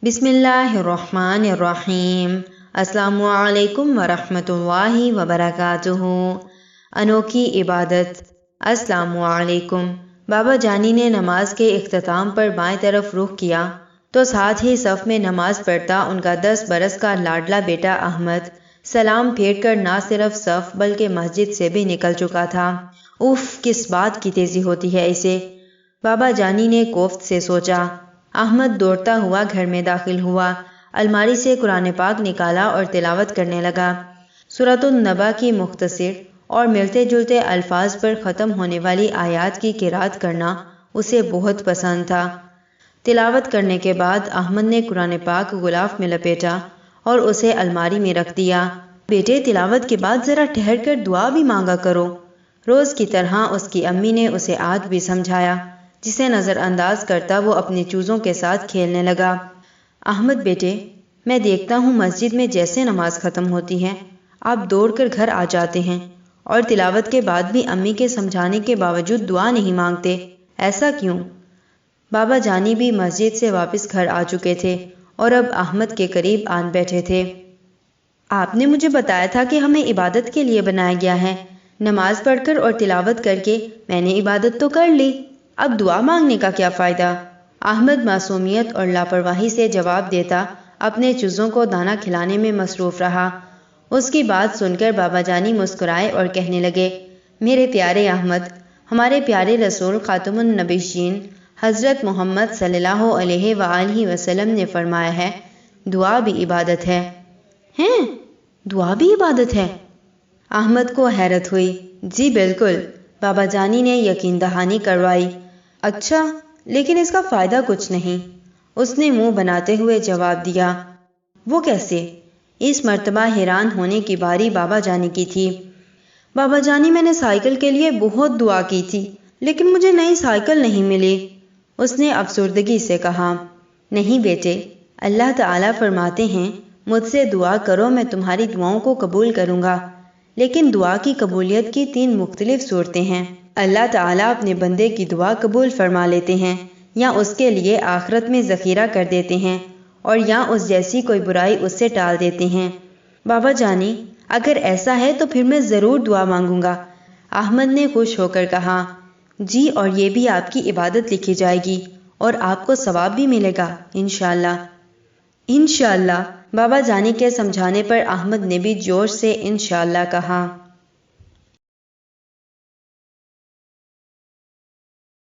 بسم اللہ الرحمن الرحیم۔ السلام علیکم ورحمۃ اللہ وبرکاتہ۔ انوکھی عبادت۔ السلام علیکم۔ بابا جانی نے نماز کے اختتام پر بائیں طرف رخ کیا تو ساتھ ہی صف میں نماز پڑھتا ان کا 10 برس کا لاڈلا بیٹا احمد سلام پھیر کر نہ صرف صف بلکہ مسجد سے بھی نکل چکا تھا۔ اف، کس بات کی تیزی ہوتی ہے اسے، بابا جانی نے کوفت سے سوچا۔ احمد دوڑتا ہوا گھر میں داخل ہوا، الماری سے قرآن پاک نکالا اور تلاوت کرنے لگا۔ سورۃ النبا کی مختصر اور ملتے جلتے الفاظ پر ختم ہونے والی آیات کی قرأت کرنا اسے بہت پسند تھا۔ تلاوت کرنے کے بعد احمد نے قرآن پاک غلاف میں لپیٹا اور اسے الماری میں رکھ دیا۔ بیٹے، تلاوت کے بعد ذرا ٹھہر کر دعا بھی مانگا کرو۔ روز کی طرح اس کی امی نے اسے آج بھی سمجھایا، جسے نظر انداز کرتا وہ اپنی چوزوں کے ساتھ کھیلنے لگا۔ احمد بیٹے، میں دیکھتا ہوں مسجد میں جیسے نماز ختم ہوتی ہے آپ دوڑ کر گھر آ جاتے ہیں اور تلاوت کے بعد بھی امی کے سمجھانے کے باوجود دعا نہیں مانگتے، ایسا کیوں؟ بابا جانی بھی مسجد سے واپس گھر آ چکے تھے اور اب احمد کے قریب آن بیٹھے تھے۔ آپ نے مجھے بتایا تھا کہ ہمیں عبادت کے لیے بنایا گیا ہے، نماز پڑھ کر اور تلاوت کر کے میں نے عبادت تو کر لی، اب دعا مانگنے کا کیا فائدہ؟ احمد معصومیت اور لاپرواہی سے جواب دیتا اپنے چوزوں کو دانا کھلانے میں مصروف رہا۔ اس کی بات سن کر بابا جانی مسکرائے اور کہنے لگے، میرے پیارے احمد، ہمارے پیارے رسول خاتم النبیین حضرت محمد صلی اللہ علیہ وآلہ وسلم نے فرمایا ہے، دعا بھی عبادت ہے۔ ہیں؟ دعا بھی عبادت ہے؟ احمد کو حیرت ہوئی۔ جی بالکل، بابا جانی نے یقین دہانی کروائی۔ اچھا، لیکن اس کا فائدہ کچھ نہیں، اس نے منہ بناتے ہوئے جواب دیا۔ وہ کیسے؟ اس مرتبہ حیران ہونے کی باری بابا جانی کی تھی۔ بابا جانی، میں نے سائیکل کے لیے بہت دعا کی تھی لیکن مجھے نئی سائیکل نہیں ملی، اس نے افسردگی سے کہا۔ نہیں بیٹے، اللہ تعالیٰ فرماتے ہیں مجھ سے دعا کرو میں تمہاری دعاؤں کو قبول کروں گا، لیکن دعا کی قبولیت کی 3 مختلف صورتیں ہیں۔ اللہ تعالیٰ اپنے بندے کی دعا قبول فرما لیتے ہیں، یا اس کے لیے آخرت میں ذخیرہ کر دیتے ہیں، اور یا اس جیسی کوئی برائی اس سے ٹال دیتے ہیں۔ بابا جانی، اگر ایسا ہے تو پھر میں ضرور دعا مانگوں گا، احمد نے خوش ہو کر کہا۔ جی، اور یہ بھی آپ کی عبادت لکھی جائے گی اور آپ کو ثواب بھی ملے گا انشاءاللہ۔ انشاءاللہ، بابا جانی کے سمجھانے پر احمد نے بھی جوش سے انشاءاللہ کہا۔